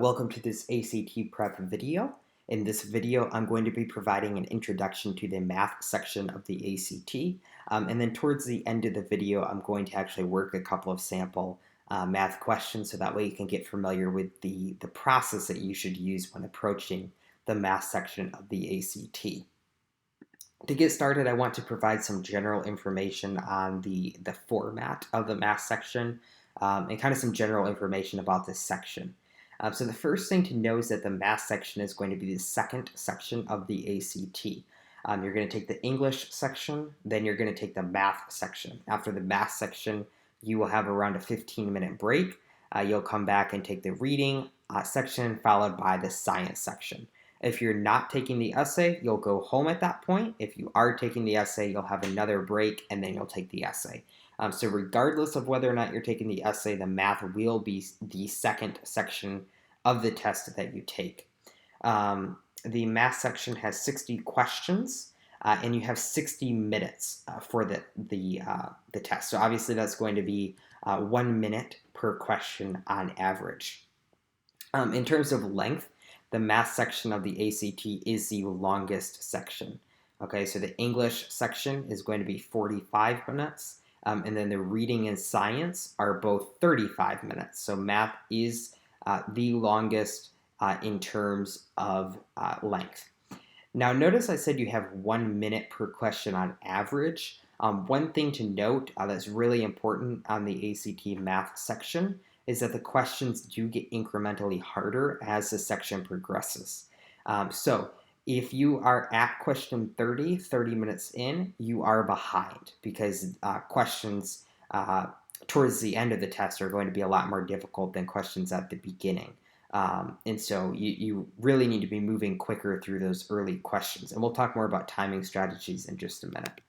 Welcome to this ACT prep video. In this video, I'm going to be providing an introduction to the math section of the ACT. And then towards the end of the video, I'm going to actually work a couple of sample math questions so that way you can get familiar with the process that you should use when approaching the math section of the ACT. To get started, I want to provide some general information on the format of the math section and kind of some general information about this section. So the first thing to know is that the math section is going to be the second section of the ACT. You're going to take the English section, then you're going to take the math section. After the math section, you will have around a 15-minute break. You'll come back and take the reading section followed by the science section. If you're not taking the essay, you'll go home at that point. If you are taking the essay, you'll have another break and then you'll take the essay. So regardless of whether or not you're taking the essay, the math will be the second section of the test that you take. The math section has 60 questions and you have 60 minutes for the test. So obviously that's going to be 1 minute per question on average. In terms of length, the math section of the ACT is the longest section. Okay, so the English section is going to be 45 minutes, and then the reading and science are both 35 minutes. So math is the longest in terms of length. Now notice I said you have 1 minute per question on average. One thing to note that's really important on the ACT math section is that the questions do get incrementally harder as the section progresses. So if you are at question 30 minutes in, you are behind because questions towards the end of the test are going to be a lot more difficult than questions at the beginning. And so you really need to be moving quicker through those early questions. And we'll talk more about timing strategies in just a minute.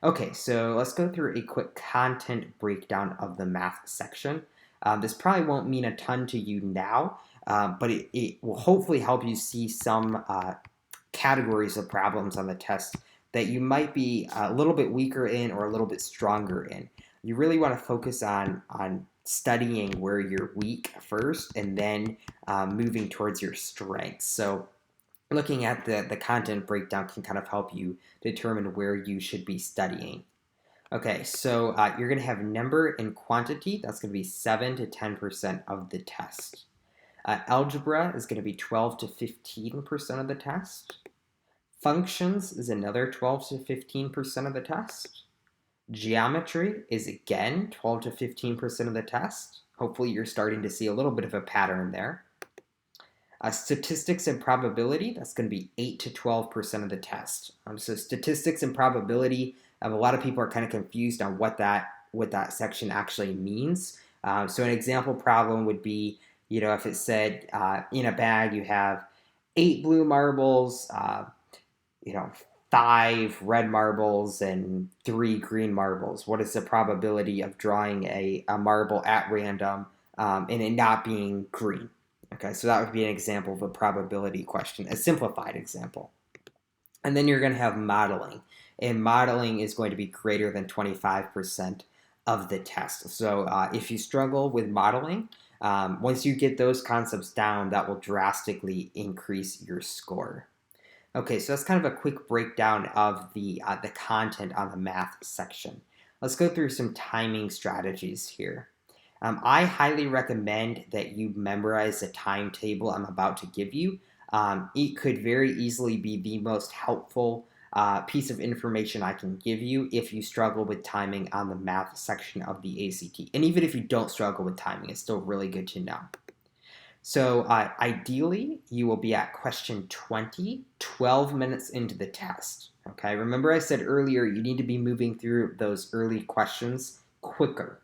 Okay, so let's go through a quick content breakdown of the math section. This probably won't mean a ton to you now, but it will hopefully help you see some categories of problems on the test that you might be a little bit weaker in or a little bit stronger in. You really want to focus on studying where you're weak first and then moving towards your strengths. So looking at the content breakdown can kind of help you determine where you should be studying. Okay, so you're going to have number and quantity. That's going to be 7 to 10% of the test. Algebra is going to be 12 to 15% of the test. Functions is another 12 to 15% of the test. Geometry is again 12 to 15% of the test. Hopefully you're starting to see a little bit of a pattern there. Statistics and probability, that's going to be 8 to 12% of the test. So statistics and probability, a lot of people are kind of confused on what that section actually means. So an example problem would be, if it said in a bag you have 8 blue marbles, 5 red marbles, and 3 green marbles. What is the probability of drawing a marble at random and it not being green? Okay, so that would be an example of a probability question, a simplified example. And then you're going to have modeling. And modeling is going to be greater than 25% of the test. So if you struggle with modeling, once you get those concepts down, that will drastically increase your score. Okay, so that's kind of a quick breakdown of the content on the math section. Let's go through some timing strategies here. I highly recommend that you memorize the timetable I'm about to give you. It could very easily be the most helpful piece of information I can give you if you struggle with timing on the math section of the ACT. And even if you don't struggle with timing, it's still really good to know. So ideally, you will be at question 20, 12 minutes into the test. Okay, remember I said earlier you need to be moving through those early questions quicker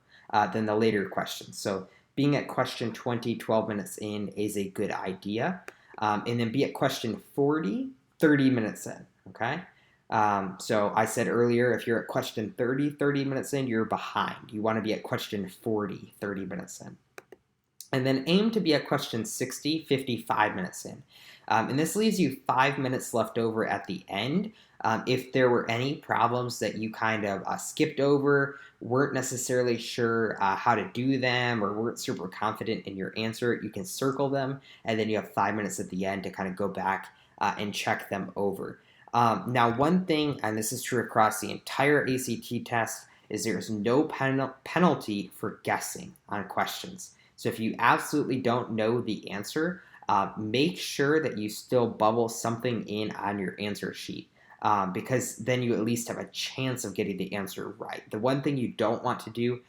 than the later questions. So being at question 20, 12 minutes in is a good idea. And then be at question 40, 30 minutes in, okay? So I said earlier, if you're at question 30 minutes in, you're behind. You want to be at question 40, 30 minutes in. and then aim to be at question 60, 55 minutes in. And this leaves you 5 minutes left over at the end. If there were any problems that you kind of skipped over, weren't necessarily sure how to do them, or weren't super confident in your answer, you can circle them, and then you have 5 minutes at the end to kind of go back and check them over. Now, one thing, and this is true across the entire ACT test, is there's no penalty for guessing on questions. So if you absolutely don't know the answer, make sure that you still bubble something in on your answer sheet, because then you at least have a chance of getting the answer right. The one thing you don't want to do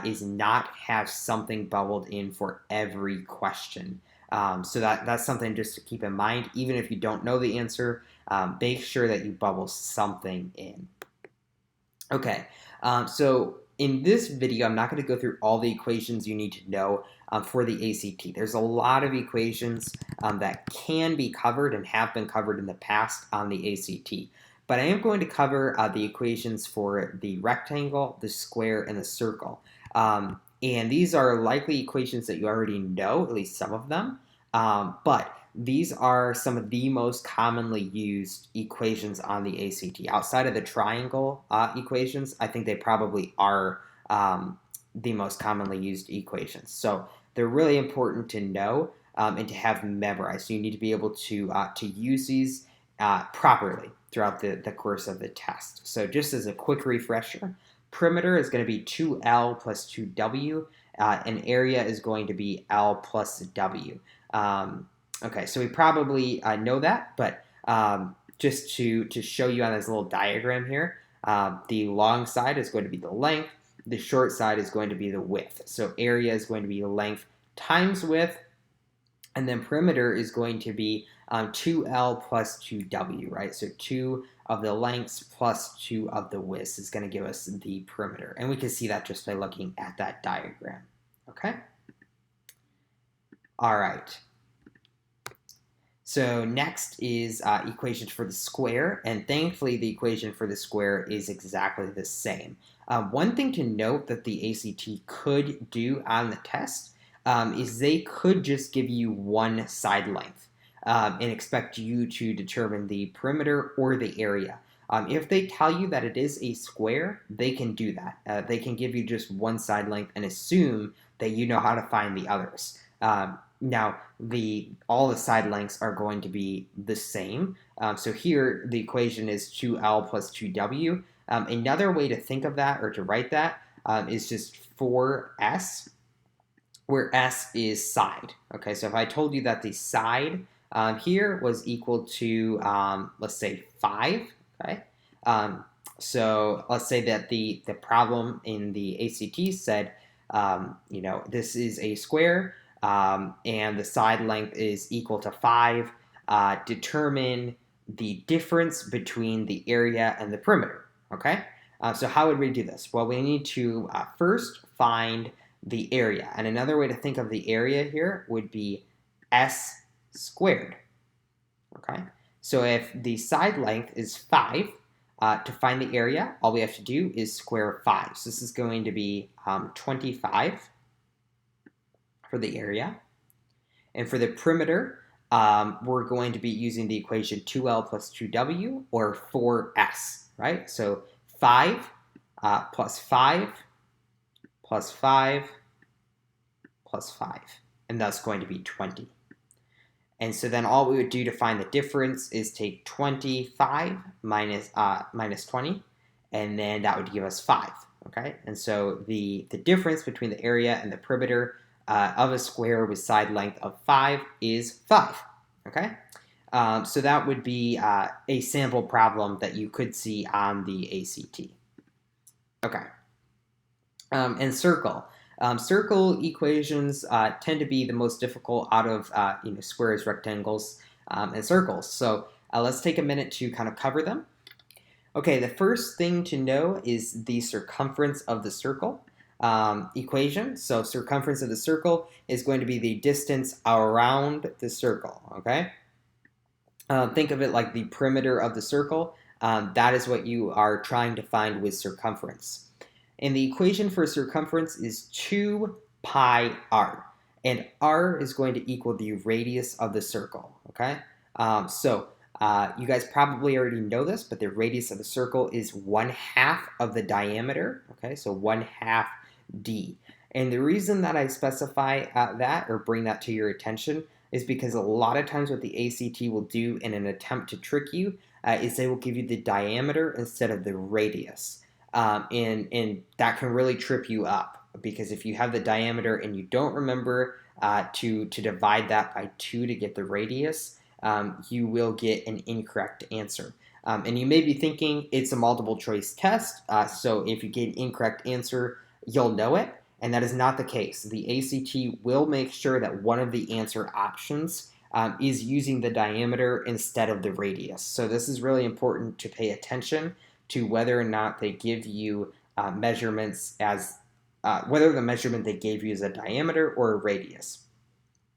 is not have something bubbled in for every question. So that's something just to keep in mind. Even if you don't know the answer, make sure that you bubble something in. Okay, so in this video, I'm not going to go through all the equations you need to know for the ACT. There's a lot of equations that can be covered and have been covered in the past on the ACT. But I am going to cover the equations for the rectangle, the square, and the circle. And these are likely equations that you already know, at least some of them. But these are some of the most commonly used equations on the ACT. Outside of the triangle equations, I think they probably are the most commonly used equations. So they're really important to know and to have memorized. So you need to be able to use these properly throughout the course of the test. So just as a quick refresher, perimeter is going to be 2L plus 2W, and area is going to be L plus W. Okay, so we probably know that, but just to show you on this little diagram here, the long side is going to be the length, the short side is going to be the width. So area is going to be length times width, and then perimeter is going to be 2L plus 2W, right? So 2 of the lengths plus 2 of the widths is going to give us the perimeter. And we can see that just by looking at that diagram, okay? All right. So next is equations for the square, and thankfully the equation for the square is exactly the same. One thing to note that the ACT could do on the test is they could just give you one side length and expect you to determine the perimeter or the area. If they tell you that it is a square, they can do that. They can give you just one side length and assume that you know how to find the others. Now, all the side lengths are going to be the same. So here, the equation is 2L plus 2W. Another way to think of that, or to write that, is just 4S, where S is side. Okay, so if I told you that the side here was equal to, let's say, 5, okay? So let's say that the problem in the ACT said, this is a square, and the side length is equal to 5, determine the difference between the area and the perimeter, okay? So how would we do this? Well, we need to first find the area. And another way to think of the area here would be S squared, okay? So if the side length is 5, to find the area, all we have to do is square 5. So this is going to be 25 for the area. And for the perimeter, we're going to be using the equation 2L plus 2W, or 4S, right? So 5 plus 5 plus 5 plus 5, and that's going to be 20. And so then all we would do to find the difference is take 25 minus 20, and then that would give us 5, okay? And so the difference between the area and the perimeter of a square with side length of 5 is 5, okay? So that would be a sample problem that you could see on the ACT. Okay. And circle. Circle equations tend to be the most difficult out of squares, rectangles, and circles. So let's take a minute to kind of cover them. Okay, the first thing to know is the circumference of the circle equation. So circumference of the circle is going to be the distance around the circle, okay? Think of it like the perimeter of the circle. That is what you are trying to find with circumference. And the equation for circumference is 2 pi r. and r is going to equal the radius of the circle, okay? You guys probably already know this, but the radius of the circle is 1/2 of the diameter, okay? So 1/2 d. And the reason that I specify that or bring that to your attention is because a lot of times what the ACT will do in an attempt to trick you is they will give you the diameter instead of the radius. And that can really trip you up, because if you have the diameter and you don't remember to divide that by 2 to get the radius, you will get an incorrect answer. And you may be thinking it's a multiple choice test, so if you get an incorrect answer, you'll know it. And that is not the case. The ACT will make sure that one of the answer options is using the diameter instead of the radius. So this is really important to pay attention to whether or not they give you measurements as whether the measurement they gave you is a diameter or a radius.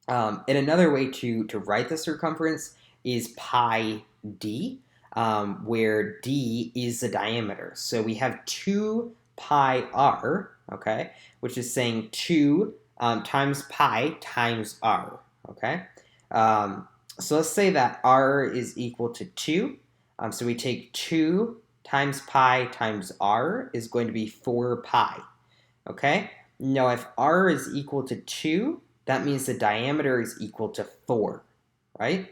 And another way to write the circumference is pi d, where d is the diameter. So we have 2 pi r, okay, which is saying 2 times pi times r, okay? So let's say that r is equal to 2. So we take 2 times pi times r is going to be 4 pi, okay? Now if r is equal to 2, that means the diameter is equal to 4, right?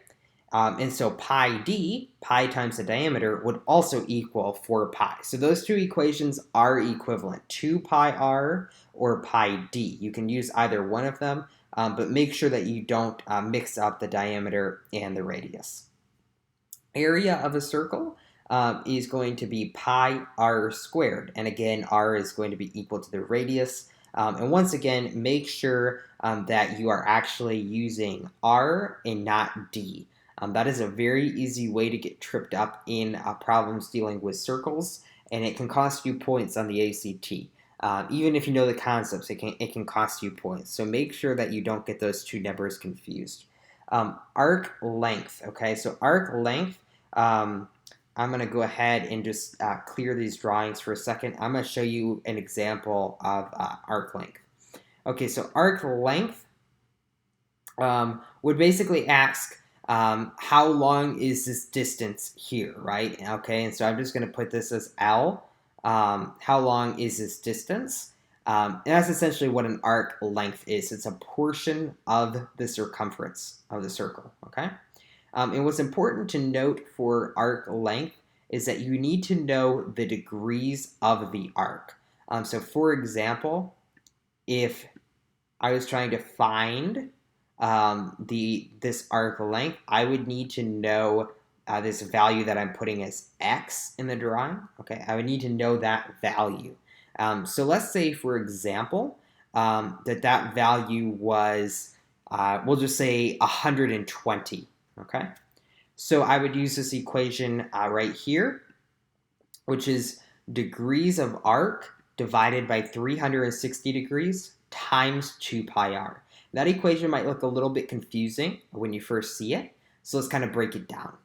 And so pi d, pi times the diameter, would also equal 4 pi. So those two equations are equivalent, 2 pi r or pi d. You can use either one of them, but make sure that you don't mix up the diameter and the radius. Area of a circle is going to be pi r squared. And again, r is going to be equal to the radius. And once again, make sure that you are actually using r and not d. That is a very easy way to get tripped up in problems dealing with circles, and it can cost you points on the ACT. Even if you know the concepts, it can cost you points. So make sure that you don't get those two numbers confused. Arc length, okay? So arc length, I'm going to go ahead and just clear these drawings for a second. I'm going to show you an example of arc length. Okay, so arc length would basically ask, how long is this distance here, right? Okay, and so I'm just going to put this as L. How long is this distance? And that's essentially what an arc length is. It's a portion of the circumference of the circle, okay? And what's important to note for arc length is that you need to know the degrees of the arc. So for example, if I was trying to find this arc length, I would need to know this value that I'm putting as x in the drawing. Okay, I would need to know that value. So let's say, for example, that value was, we'll just say 120. Okay, so I would use this equation right here, which is degrees of arc divided by 360 degrees times 2 pi r. That equation might look a little bit confusing when you first see it, so let's kind of break it down.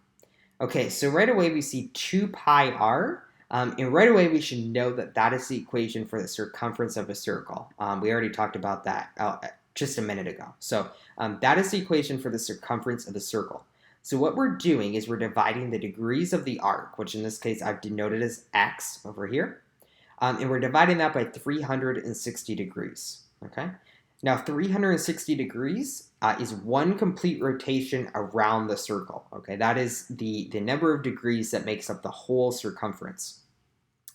Okay, so right away we see 2 pi r, and right away we should know that that is the equation for the circumference of a circle. We already talked about that just a minute ago. So that is the equation for the circumference of the circle. So what we're doing is we're dividing the degrees of the arc, which in this case I've denoted as x over here, and we're dividing that by 360 degrees, okay? Now 360 degrees is one complete rotation around the circle, okay? That is the number of degrees that makes up the whole circumference.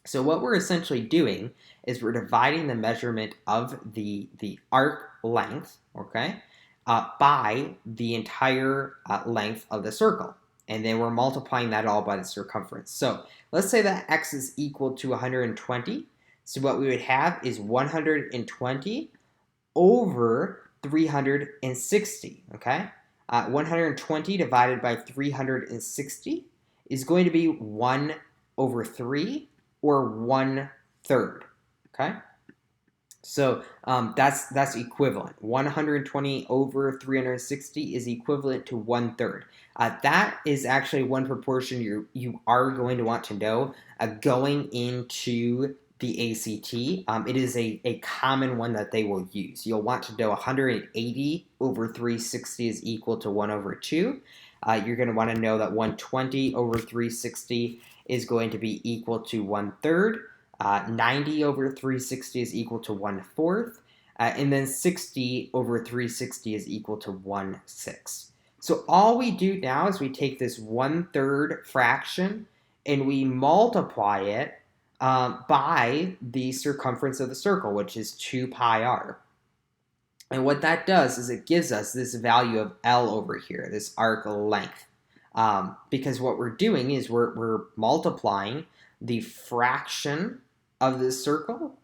So what we're essentially doing is we're dividing the measurement of the arc length, okay, by the entire length of the circle. And then we're multiplying that all by the circumference. So let's say that x is equal to 120. So what we would have is 120 over 360, okay? 120 divided by 360 is going to be 1 over 3, or 1/3, okay? So that's equivalent. 120 over 360 is equivalent to 1/3. That is actually one proportion you are going to want to know going into the ACT, it is a common one that they will use. You'll want to know 180 over 360 is equal to 1 over 2. You're going to want to know that 120 over 360 is going to be equal to 1/3. 90 over 360 is equal to 1/4. And then 60 over 360 is equal to 1/6. So all we do now is we take this 1/3 fraction and we multiply it by the circumference of the circle, which is 2 pi r. And what that does is it gives us this value of L over here, this arc length. Because what we're doing is we're multiplying the fraction of this circle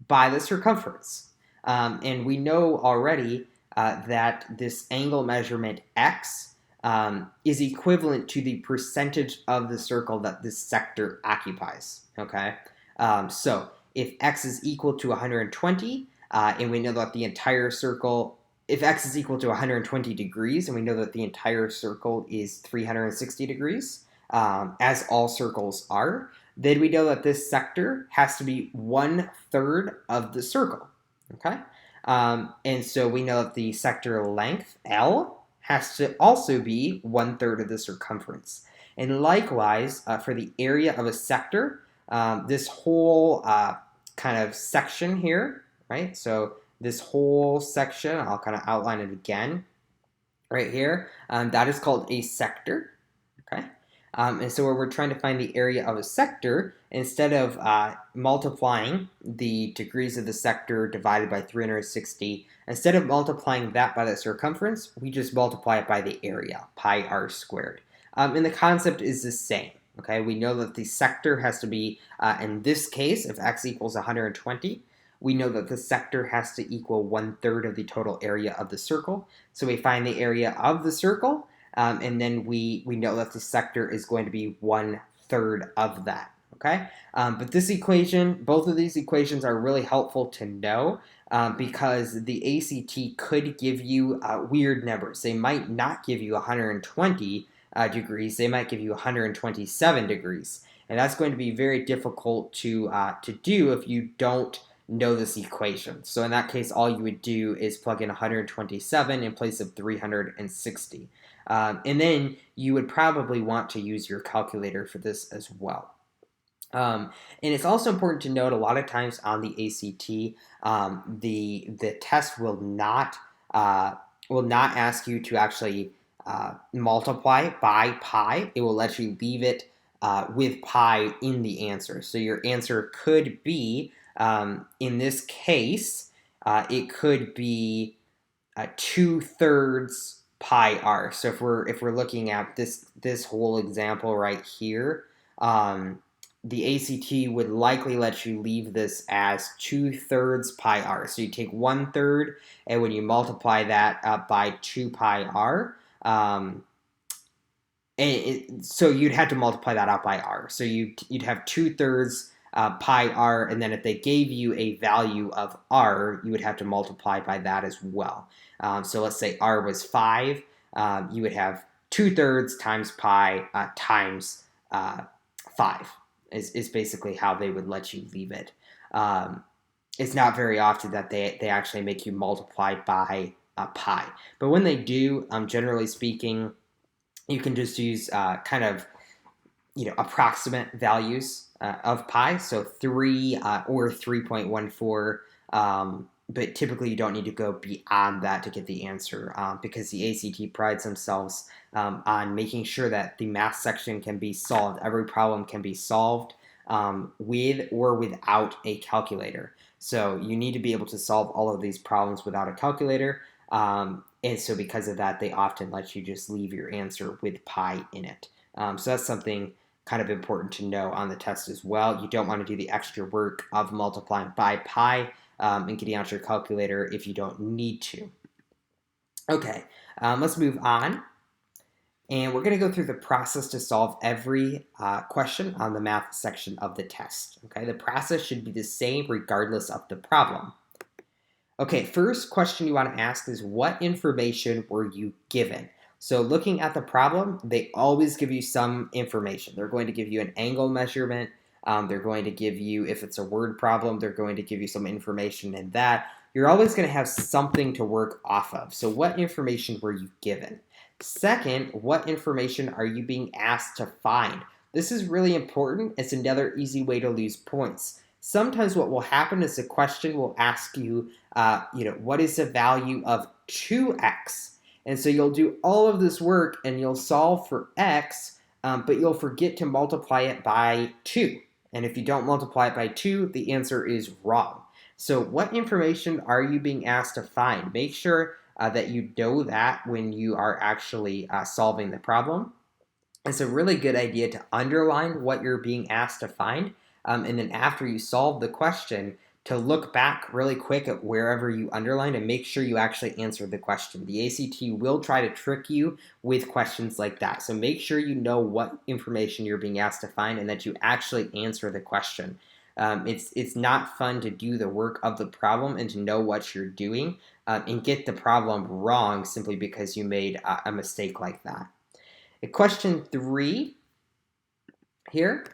by the circumference. And we know already that this angle measurement x is equivalent to the percentage of the circle that this sector occupies, okay? So if x is equal to 120, and we know that the entire circle, if x is equal to 120 degrees, and we know that the entire circle is 360 degrees, as all circles are, then we know that this sector has to be 1/3 of the circle, okay? And so we know that the sector length, L, has to also be 1/3 of the circumference. And likewise, for the area of a sector, this whole kind of section here, right? So this whole section, I'll kind of outline it again right here. That is called a sector, okay? And so when we're trying to find the area of a sector, instead of multiplying the degrees of the sector divided by 360, instead of multiplying that by the circumference, we just multiply it by the area, pi r squared. And the concept is the same, okay? We know that the sector has to be, in this case, if x equals 120, we know that the sector has to equal 1/3 of the total area of the circle. So we find the area of the circle, and then we know that the sector is going to be 1/3 of that, okay? But this equation, both of these equations are really helpful to know because the ACT could give you weird numbers. They might not give you 120 degrees, they might give you 127 degrees. And that's going to be very difficult to do if you don't know this equation. So in that case, all you would do is plug in 127 in place of 360. And then you would probably want to use your calculator for this as well. And it's also important to note a lot of times on the ACT, the test will not ask you to actually multiply by pi. It will let you leave it with pi in the answer. So your answer could be, in this case, it could be 2/3 pi r. So if we're looking at this whole example right here, the ACT would likely let you leave this as 2/3 pi r. So you take 1/3, and when you multiply that by 2 pi r, so you'd have to multiply that out by r. So you'd have 2/3 pi r, and then if they gave you a value of r, you would have to multiply by that as well. So let's say r was 5, you would have 2/3 times pi times 5 is basically how they would let you leave it. It's not very often that they actually make you multiply by pi. But when they do, generally speaking, you can just use kind of approximate values of pi, so 3 or 3.14, but typically you don't need to go beyond that to get the answer because the ACT prides themselves on making sure that the math section can be solved. Every problem can be solved with or without a calculator. So you need to be able to solve all of these problems without a calculator. And so because of that, they often let you just leave your answer with pi in it. So that's something kind of important to know on the test as well. You don't want to do the extra work of multiplying by pi and getting out your calculator if you don't need to. Okay, let's move on. And we're going to go through the process to solve every question on the math section of the test. Okay, the process should be the same regardless of the problem. Okay, first question you want to ask is, what information were you given? So looking at the problem, they always give you some information. They're going to give you an angle measurement, They're going to give you, if it's a word problem, they're going to give you some information in that. You're always going to have something to work off of. So what information were you given? Second, what information are you being asked to find? This is really important. It's another easy way to lose points. Sometimes what will happen is the question will ask you, what is the value of 2x? And so you'll do all of this work and you'll solve for x, but you'll forget to multiply it by 2. And if you don't multiply it by 2, the answer is wrong. So what information are you being asked to find? Make sure that you know that when you are actually solving the problem. It's a really good idea to underline what you're being asked to find. And then after you solve the question, to look back really quick at wherever you underlined and make sure you actually answer the question. The ACT will try to trick you with questions like that. So make sure you know what information you're being asked to find and that you actually answer the question. It's not fun to do the work of the problem and to know what you're doing and get the problem wrong simply because you made a mistake like that. Question 3 here.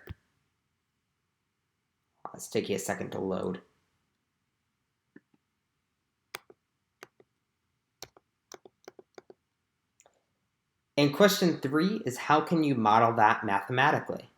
Let's take you a second to load. And question 3 is, how can you model that mathematically?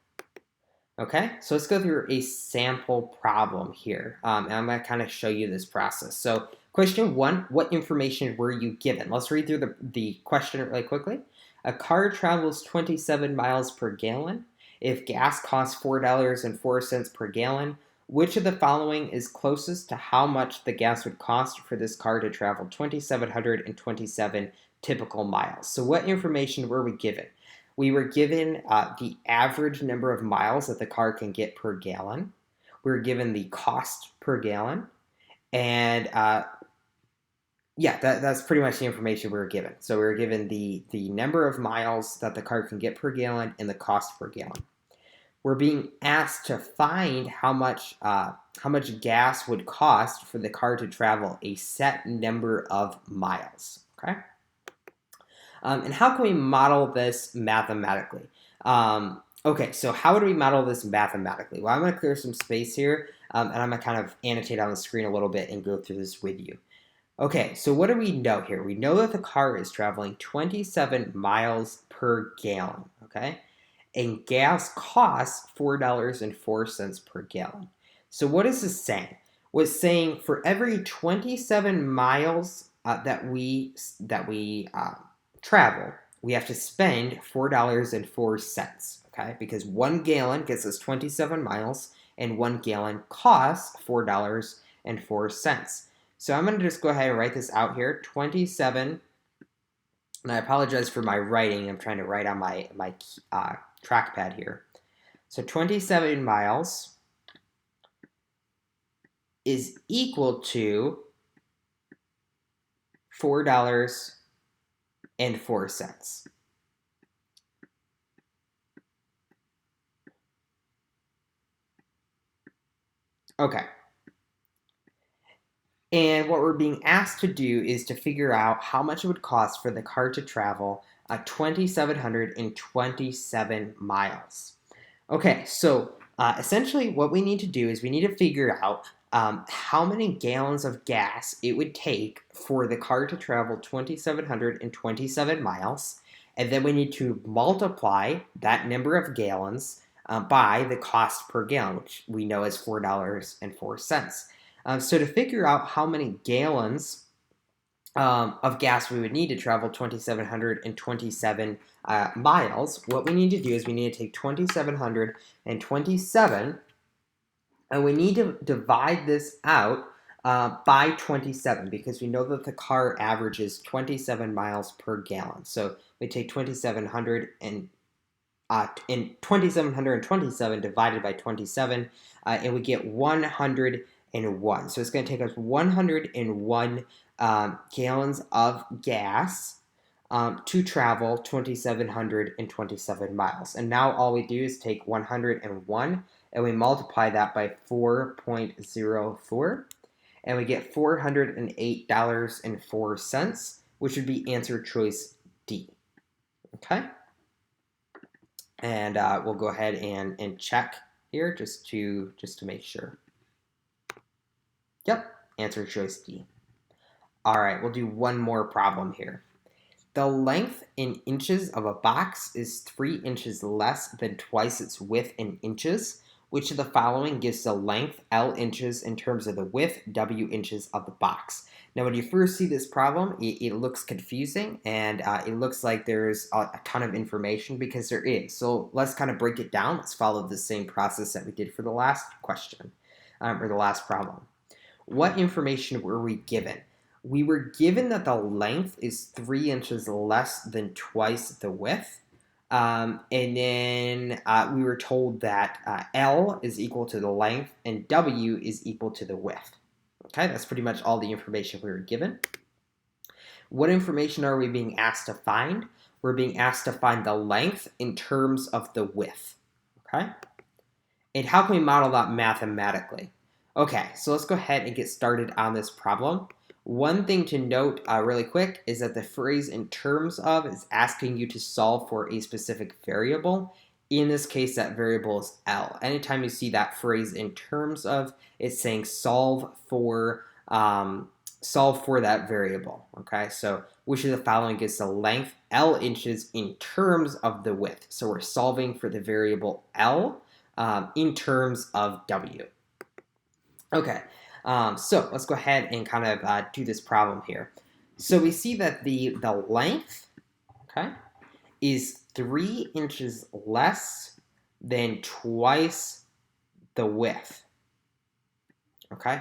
Okay, so let's go through a sample problem here. And I'm going to kind of show you this process. So question 1, what information were you given? Let's read through the question really quickly. A car travels 27 miles per gallon. If gas costs $4.04 per gallon, which of the following is closest to how much the gas would cost for this car to travel 2,727 typical miles? So what information were we given? We were given the average number of miles that the car can get per gallon. We were given the cost per gallon. And that's pretty much the information we were given. So we were given the number of miles that the car can get per gallon and the cost per gallon. We're being asked to find how much gas would cost for the car to travel a set number of miles. Okay. And how can we model this mathematically? Okay, so how would we model this mathematically? Well, I'm going to clear some space here, and I'm going to kind of annotate on the screen a little bit and go through this with you. Okay, so what do we know here? We know that the car is traveling 27 miles per gallon, okay? And gas costs $4.04 per gallon. So what is this saying? Well, it's saying for every 27 miles that we travel, we have to spend $4.04, okay? Because 1 gallon gets us 27 miles, and 1 gallon costs $4.04. So I'm going to just go ahead and write this out here, 27, and I apologize for my writing. I'm trying to write on my trackpad here. So 27 miles is equal to $4.04. Okay. And what we're being asked to do is to figure out how much it would cost for the car to travel 2,727 miles. Okay, so essentially what we need to do is we need to figure out how many gallons of gas it would take for the car to travel 2,727 miles. And then we need to multiply that number of gallons by the cost per gallon, which we know is $4.04. So to figure out how many gallons of gas we would need to travel 2,727 miles, what we need to do is we need to take 2,727 and we need to divide this out by 27 because we know that the car averages 27 miles per gallon. So we take 2,727 divided by 27 and we get 101. So it's going to take us 101 gallons of gas to travel 2,727 miles. And now all we do is take 101 and we multiply that by 4.04 and we get $408.04, which would be answer choice D. Okay? And we'll go ahead and check here just to make sure. Yep, answer choice D. All right, we'll do one more problem here. The length in inches of a box is 3 inches less than twice its width in inches. Which of the following gives the length L inches in terms of the width W inches of the box? Now, when you first see this problem, it looks confusing, and it looks like there's a ton of information, because there is. So let's kind of break it down. Let's follow the same process that we did for the last question, or the last problem. What information were we given? We were given that the length is 3 inches less than twice the width. And then we were told that L is equal to the length and W is equal to the width. Okay, that's pretty much all the information we were given. What information are we being asked to find? We're being asked to find the length in terms of the width. Okay? And how can we model that mathematically? Okay, so let's go ahead and get started on this problem. One thing to note really quick is that the phrase in terms of is asking you to solve for a specific variable. In this case, that variable is L. Anytime you see that phrase in terms of, it's saying solve for that variable. Okay, so which of the following gives the length L inches in terms of the width? So we're solving for the variable L in terms of W. Okay, so let's go ahead and kind of do this problem here. So we see that the length, okay, is 3 inches less than twice the width. Okay,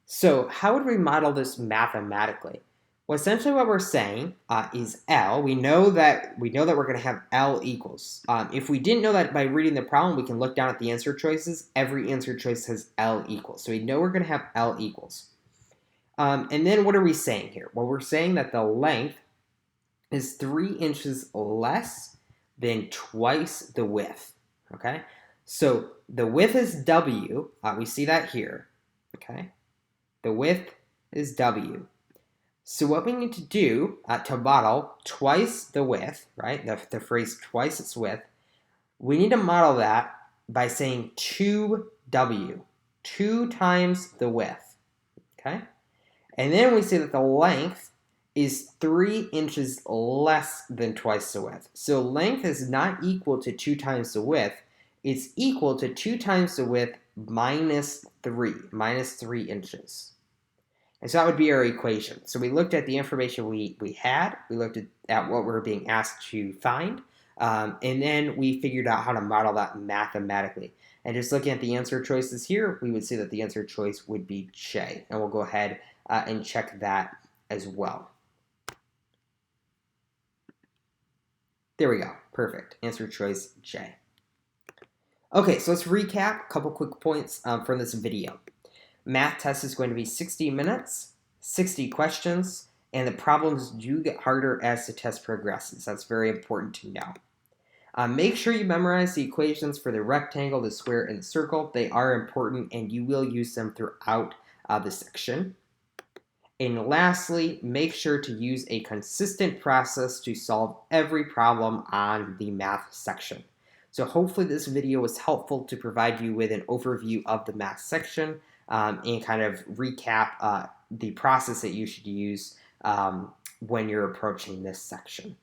so how would we model this mathematically? Well, essentially what we're saying is L. We know that we're going to have L equals. If we didn't know that by reading the problem, we can look down at the answer choices. Every answer choice has L equals. So we know we're going to have L equals. And then what are we saying here? Well, we're saying that the length is 3 inches less than twice the width. Okay? So the width is W. We see that here. Okay? The width is W. So what we need to do to model twice the width, right, the phrase twice its width, we need to model that by saying 2W, 2 times the width, okay? And then we say that the length is 3 inches less than twice the width. So length is not equal to 2 times the width. It's equal to 2 times the width minus 3 inches. And so that would be our equation. So we looked at the information we had. We looked at what we were being asked to find. And then we figured out how to model that mathematically. And just looking at the answer choices here, we would see that the answer choice would be J. And we'll go ahead and check that as well. There we go. Perfect. Answer choice J. Okay, so let's recap a couple quick points from this video. Math test is going to be 60 minutes, 60 questions, and the problems do get harder as the test progresses. That's very important to know. Make sure you memorize the equations for the rectangle, the square, and the circle. They are important, and you will use them throughout the section. And lastly, make sure to use a consistent process to solve every problem on the math section. So hopefully this video was helpful to provide you with an overview of the math section. And kind of recap the process that you should use when you're approaching this section.